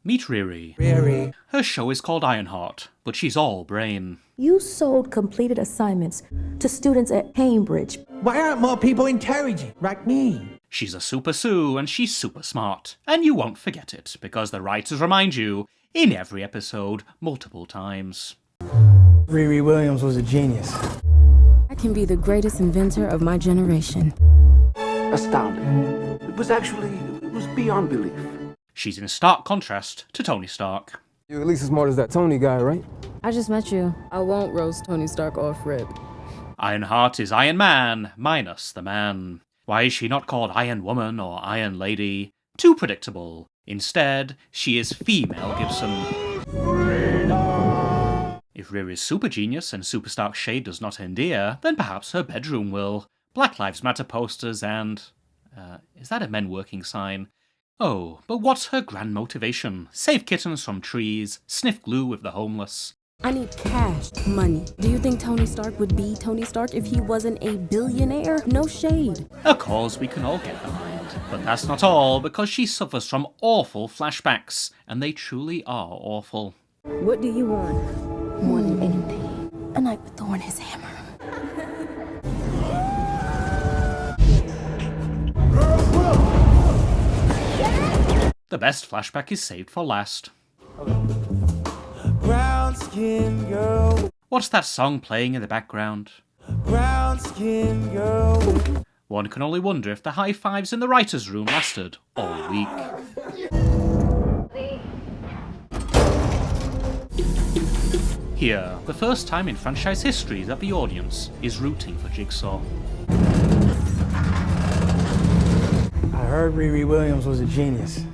Meet Riri. Riri. Her show is called Ironheart, but she's all brain. You sold completed assignments to students at Cambridge. Why aren't more people intelligent like me? She's a super Sue and she's super smart. And you won't forget it, because the writers remind you, in every episode, multiple times. Riri Williams was a genius. I can be the greatest inventor of my generation. Astounding. It was beyond belief. She's in stark contrast to Tony Stark. You're at least as smart as that Tony guy, right? I just met you. I won't roast Tony Stark off rip. Ironheart is Iron Man, minus the man. Why is she not called Iron Woman or Iron Lady? Too predictable. Instead, she is female Gibson. If Riri's super genius and super Stark shade does not endear, then perhaps her bedroom will. Black Lives Matter posters and... is that a men working sign? Oh, but what's her grand motivation? Save kittens from trees, sniff glue with the homeless. I need cash, money. Do you think Tony Stark would be Tony Stark if he wasn't a billionaire? No shade. A cause we can all get behind. But that's not all, because she suffers from awful flashbacks, and they truly are awful. What do you want? More than anything, a knight with Thor in his hammer. The best flashback is saved for last. Brown skin girl. What's that song playing in the background? Brown skin girl. One can only wonder if the high fives in the writer's room lasted all week. Here, the first time in franchise history that the audience is rooting for Jigsaw. I heard Riri Williams was a genius.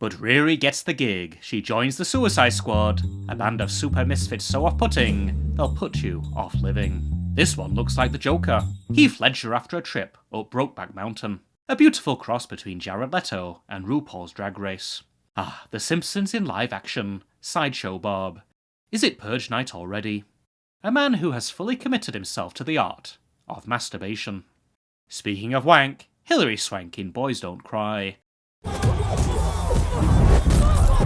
But Riri gets the gig. She joins the Suicide Squad, a band of super misfits so off-putting, they'll put you off living. This one looks like the Joker. Heath Ledger after a trip up Brokeback Mountain. A beautiful cross between Jared Leto and RuPaul's Drag Race. Ah, The Simpsons in live action. Sideshow Bob. Is it Purge Night already? A man who has fully committed himself to the art of masturbation. Speaking of wank, Hilary Swank in Boys Don't Cry.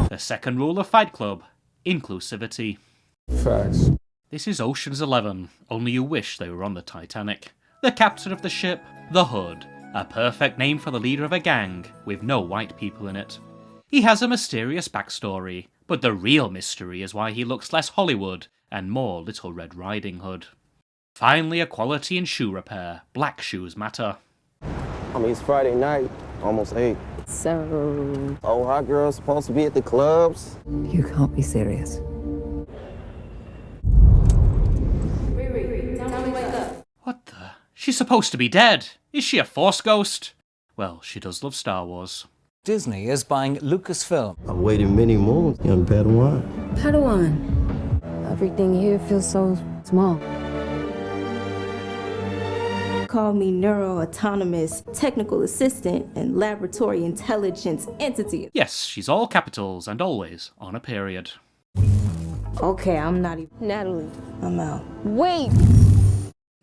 The second rule of Fight Club, inclusivity. Facts. This is Ocean's 11, only you wish they were on the Titanic. The captain of the ship, the Hood, a perfect name for the leader of a gang with no white people in it. He has a mysterious backstory, but the real mystery is why he looks less Hollywood and more Little Red Riding Hood. Finally, equality in shoe repair. Black shoes matter. I mean, it's Friday night, almost 8. So... Oh, hot girl's supposed to be at the clubs? You can't be serious. What the? She's supposed to be dead. Is she a Force ghost? Well, she does love Star Wars. Disney is buying Lucasfilm. I've waited many moons, young Padawan. Padawan. Everything here feels so small. Call me neuro-autonomous technical assistant and laboratory intelligence entity. Yes, she's all capitals and always on a period. Okay, I'm not even... Natalie. I'm out. Wait!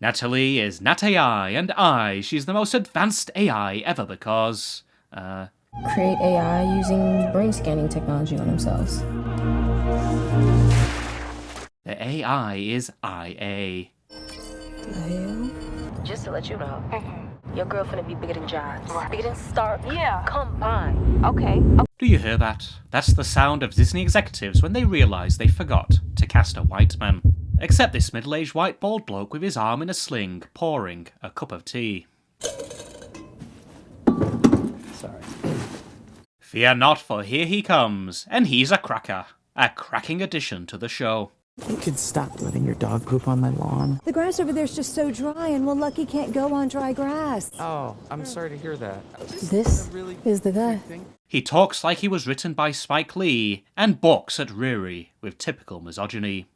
Natalie is Nat AI, and she's the most advanced AI ever because, Create AI using brain scanning technology on themselves. the AI is IA. The hell? Just to let you know, your girl finna be bigger than John's. Bigger than Stark. Yeah. Combined. Okay. Do you hear that? That's the sound of Disney executives when they realise they forgot to cast a white man. Except this middle-aged white bald bloke with his arm in a sling, pouring a cup of tea. Sorry. Fear not, for here he comes, and he's a cracker. A cracking addition to the show. You could stop letting your dog poop on my lawn. The grass over there's just so dry, and well, Lucky can't go on dry grass. Oh, I'm sorry to hear that. This is the guy. He talks like he was written by Spike Lee, and balks at Riri with typical misogyny.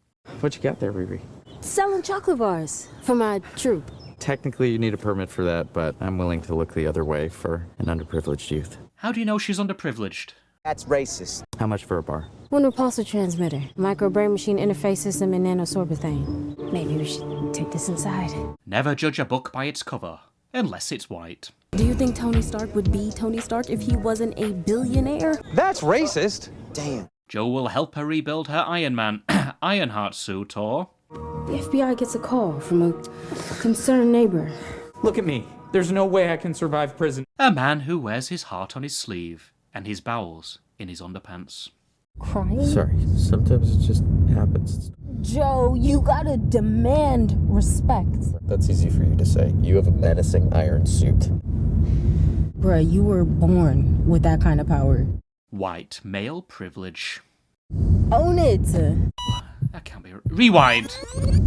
What you got there, Riri? Selling chocolate bars for my troupe. Technically, you need a permit for that, but I'm willing to look the other way for an underprivileged youth. How do you know she's underprivileged? That's racist. How much for a bar? One repulsor transmitter, micro brain machine interface system, and nanosorbethane. Maybe we should take this inside. Never judge a book by its cover, unless it's white. Do you think Tony Stark would be Tony Stark if he wasn't a billionaire? That's racist. Damn. Joe will help her rebuild her Ironheart suit, or... The FBI gets a call from a concerned neighbor. Look at me. There's no way I can survive prison. A man who wears his heart on his sleeve and his bowels in his underpants. Crying? Sorry, sometimes it just happens. Joe, you gotta demand respect. That's easy for you to say. You have a menacing iron suit. Bruh, you were born with that kind of power. White male privilege. Own it. That can't be... Rewind!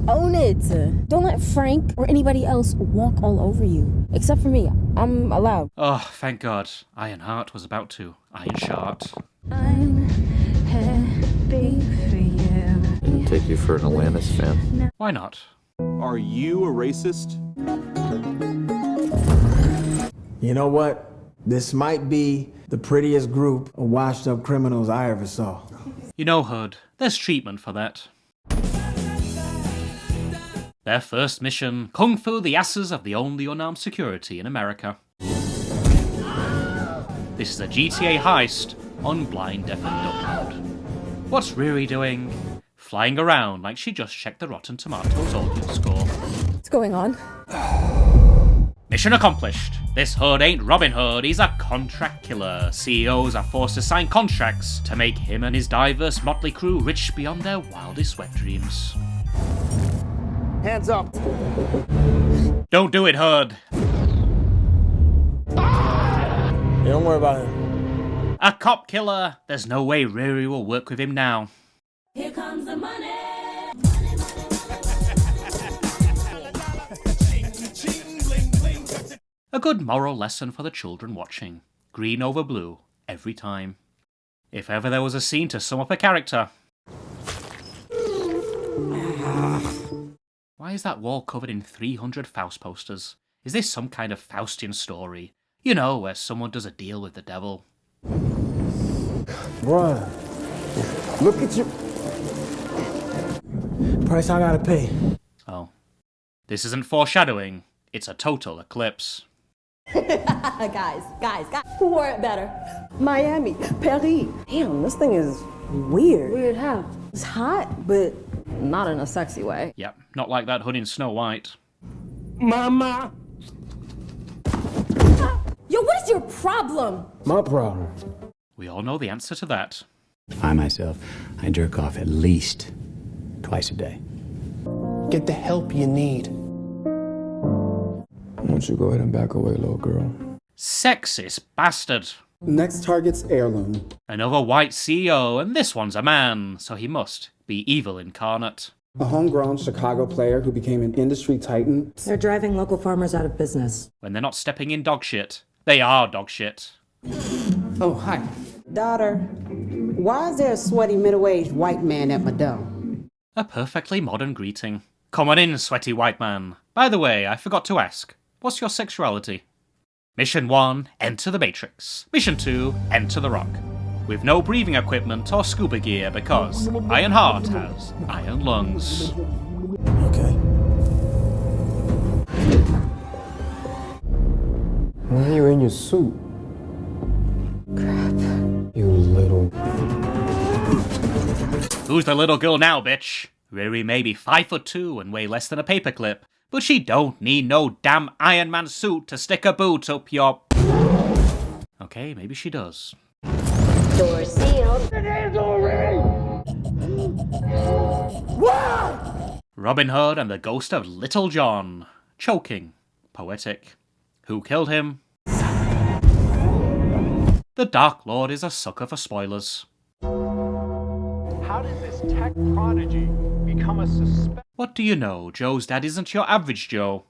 Own it. Don't let Frank or anybody else walk all over you. Except for me. I'm allowed. Oh, thank God. Ironheart was about to Ironshart. I'm happy for you. Take you for an Atlantis fan. Why not? Are you a racist? You know what? This might be the prettiest group of washed up criminals I ever saw. You know, Hood, there's treatment for that. Their first mission, Kung Fu the asses of the only unarmed security in America. This is a GTA heist on Blind Deaf and Dumb Road. What's Riri doing? Flying around like she just checked the Rotten Tomatoes audience score. What's going on? Mission accomplished. This Hood ain't Robin Hood, he's a contract killer. CEOs are forced to sign contracts to make him and his diverse motley crew rich beyond their wildest wet dreams. Hands up. Don't do it, Hood. Hey, don't worry about him. A cop killer. There's no way Riri will work with him now. Here comes the money. A good moral lesson for the children watching. Green over blue, every time. If ever there was a scene to sum up a character. Why is that wall covered in 300 Faust posters? Is this some kind of Faustian story? You know, where someone does a deal with the devil. Bruh, look at you. Price I gotta pay. Oh. This isn't foreshadowing, it's a total eclipse. Guys. Who wore it better? Miami, Paris. Damn, this thing is weird. Weird how? It's hot, but not in a sexy way. Yep, not like that Hood in Snow White. Mama! Yo, what is your problem? My problem. We all know the answer to that. I myself, I jerk off at least twice a day. Get the help you need. Why don't you go ahead and back away, little girl? Sexist bastard. Next target's Heirloom. Another white CEO, and this one's a man, so he must be evil incarnate. A homegrown Chicago player who became an industry titan. They're driving local farmers out of business. When they're not stepping in dog shit, they are dog shit. Oh, hi. Daughter, why is there a sweaty middle-aged white man at my door? A perfectly modern greeting. Come on in, sweaty white man. By the way, I forgot to ask, what's your sexuality? Mission 1, enter the Matrix. Mission 2, enter the Rock. With no breathing equipment or scuba gear because Ironheart has iron lungs. Okay. Why are you in your suit? Crap. You little... Who's the little girl now, bitch? Riri may be 5'2" and weigh less than a paperclip, but she don't need no damn Iron Man suit to stick a boot up your... Okay, maybe she does. Door sealed. Robin Hood and the ghost of Little John. Choking. Poetic. Who killed him? The Dark Lord is a sucker for spoilers. How did this tech prodigy become a suspect? What do you know? Joe's dad isn't your average Joe.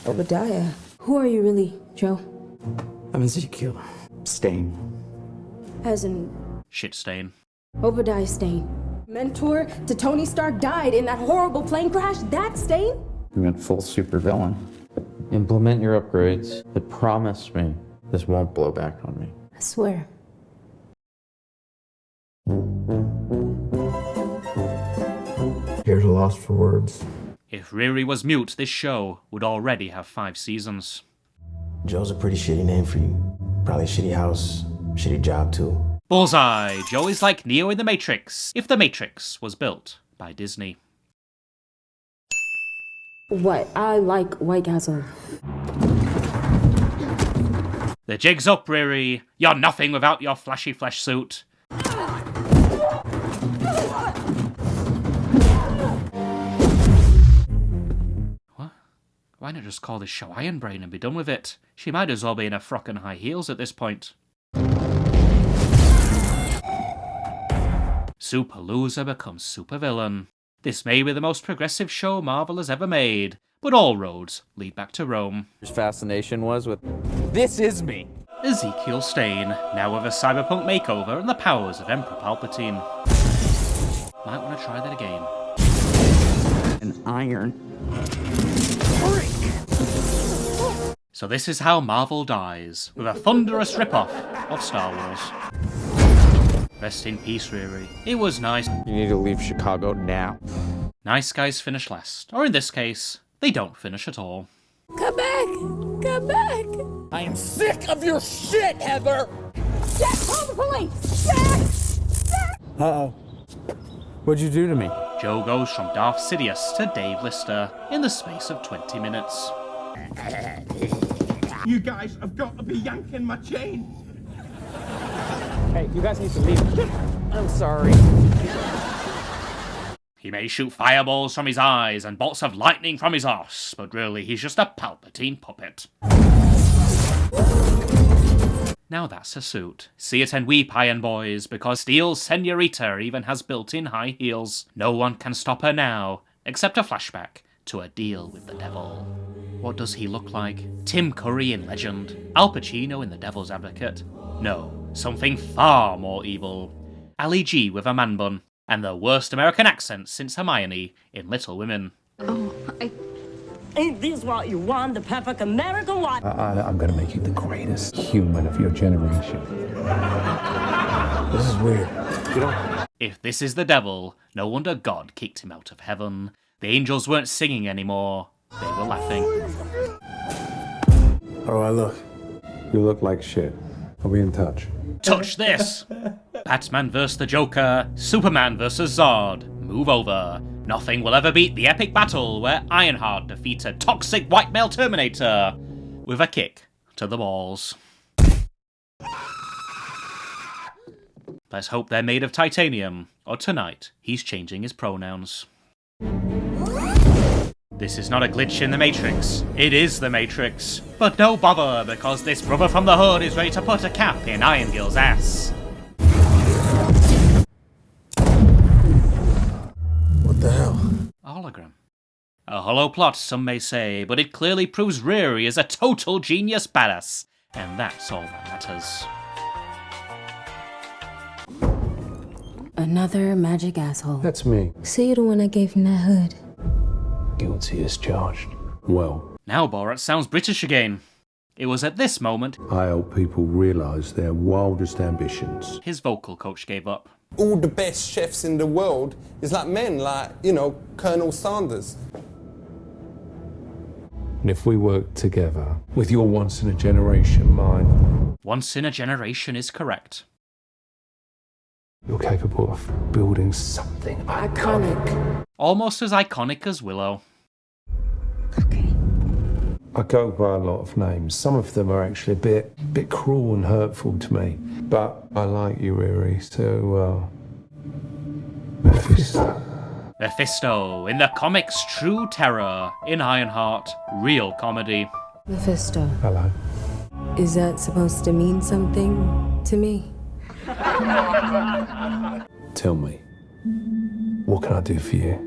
Obadiah. Who are you really, Joe? I'm Ezekiel. Stain. As in... Shit stain. Obadiah Stane. Mentor to Tony Stark died in that horrible plane crash. That Stane? You went full supervillain. Implement your upgrades, but promise me this won't blow back on me. I swear. Here's a loss for words. If Riri was mute, this show would already have 5 seasons. Joe's a pretty shitty name for you. Probably a shitty house, shitty job too. Bullseye. Joe is like Neo in The Matrix, if The Matrix was built by Disney. What? I like White Castle. The jig's up, Riri. You're nothing without your flashy flesh suit. What? Why not just call this show Iron Brain and be done with it? She might as well be in a frock and high heels at this point. Super loser becomes super villain. This may be the most progressive show Marvel has ever made, but all roads lead back to Rome. His fascination was with, "This is me." Ezekiel Stain, now with a cyberpunk makeover and the powers of Emperor Palpatine. Might want to try that again. An iron. So this is how Marvel dies, with a thunderous ripoff of Star Wars. Rest in peace, Riri. It was nice. You need to leave Chicago now. Nice guys finish last, or in this case, they don't finish at all. Come back! Come back! I am sick of your shit, Heather! Jack, call the police! Jack! Uh-oh. What'd you do to me? Joe goes from Darth Sidious to Dave Lister in the space of 20 minutes. You guys have got to be yanking my chain. Hey, you guys need to leave. I'm sorry. He may shoot fireballs from his eyes and bolts of lightning from his arse, but really he's just a Palpatine puppet. Now that's a suit. See it and weep, Iron Boys, because Steel Senorita even has built-in high heels. No one can stop her now, except a flashback to a deal with the devil. What does he look like? Tim Curry in Legend? Al Pacino in The Devil's Advocate? No, something far more evil. Ali G with a man bun, and the worst American accent since Hermione in Little Women. Oh, ain't this what you want, the perfect American one? I'm gonna make you the greatest human of your generation. This is weird. If this is the devil, no wonder God kicked him out of heaven. The angels weren't singing anymore, they were laughing. How do I look? You look like shit. I'll be in touch. Touch this! Batman vs. the Joker, Superman vs. Zod. Move over. Nothing will ever beat the epic battle where Ironheart defeated toxic white male Terminator with a kick to the balls. Let's hope they're made of titanium, or tonight he's changing his pronouns. This is not a glitch in the Matrix. It is the Matrix. But no bother, because this brother from the hood is ready to put a cap in Iron Gill's ass. What the hell? A hologram. A hollow plot, some may say, but it clearly proves Riri is a total genius badass. And that's all that matters. Another magic asshole. That's me. So you're the one I gave him that hood. Guilty as charged. Well, Now Borat sounds British again. It was at this moment I help people realise their wildest ambitions. his vocal coach gave up. All the best chefs in the world is like men, like, you know, Colonel Sanders. And if we work together, with your once-in-a-generation mind, Once in a generation is correct. you're capable of building something iconic. Almost as iconic as Willow. I go by a lot of names. Some of them are actually a bit cruel and hurtful to me. But I like you, Riri, so, Mephisto. Mephisto, in the comics True Terror, in Ironheart, real comedy. Mephisto. Hello. Is that supposed to mean something to me? Tell me, what can I do for you?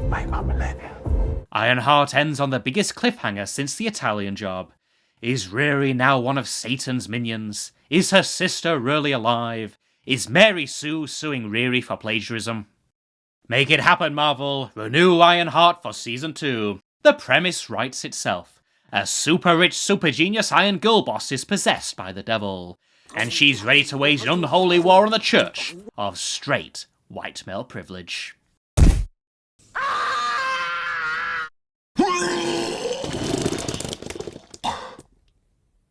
Make my millennium. Ironheart ends on the biggest cliffhanger since the Italian Job. Is Riri now one of Satan's minions? Is her sister really alive? Is Mary Sue suing Riri for plagiarism? Make it happen, Marvel. Renew Ironheart for Season 2. The premise writes itself. A super rich, super genius Iron Girl boss is possessed by the devil, and she's ready to wage an unholy war on the church of straight white male privilege.